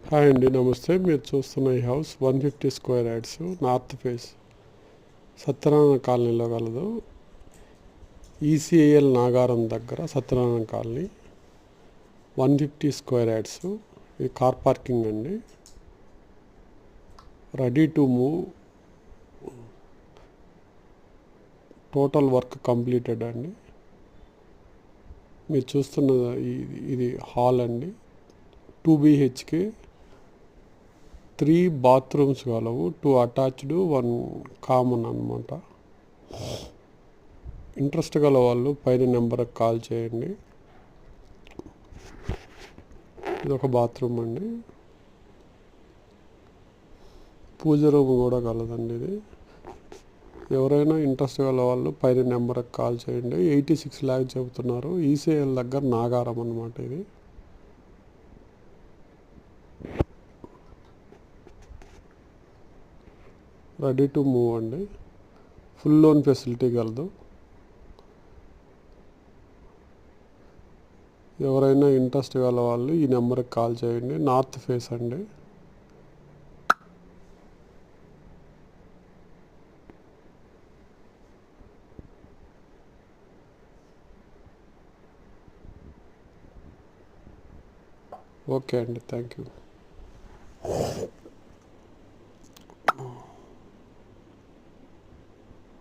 Hi అండి, నమస్తే. మీరు చూస్తున్న ఈ house 150 square yards, north face, Satyanarayana కాలనీలో కలదు. ఈసీఐఎల్ నాగారం దగ్గర సత్యనారాయణ కాలనీ, 150 స్క్వేర్ యార్డ్స్. ఇది కార్ పార్కింగ్ అండి. Ready to move, total work completed అండి. మీరు చూస్తున్న ఇది హాల్ అండి. 2 BHK, 3 బాత్రూమ్స్ కలవు, 2 అటాచ్డ్, 1 కామన్ అన్నమాట. ఇంట్రెస్ట్ గల వాళ్ళు పైన నెంబర్కి కాల్ చేయండి. ఇది ఒక బాత్రూమ్ అండి. పూజ రూమ్ కూడా కలదండి. ఇది ఎవరైనా ఇంట్రెస్ట్ గల వాళ్ళు పైన నెంబర్కి కాల్ చేయండి. 86 lakhs చెబుతున్నారు. ఈసీఎల్ దగ్గర నాగారం అన్నమాట. ఇది రెడీ టు మూవ్ అండి. ఫుల్ లోన్ ఫెసిలిటీ కలదు. ఎవరైనా ఇంట్రెస్ట్ గల వాళ్ళు ఈ నెంబర్కి కాల్ చేయండి. నార్త్ ఫేస్ అండి. ఓకే అండి, థ్యాంక్ యూ.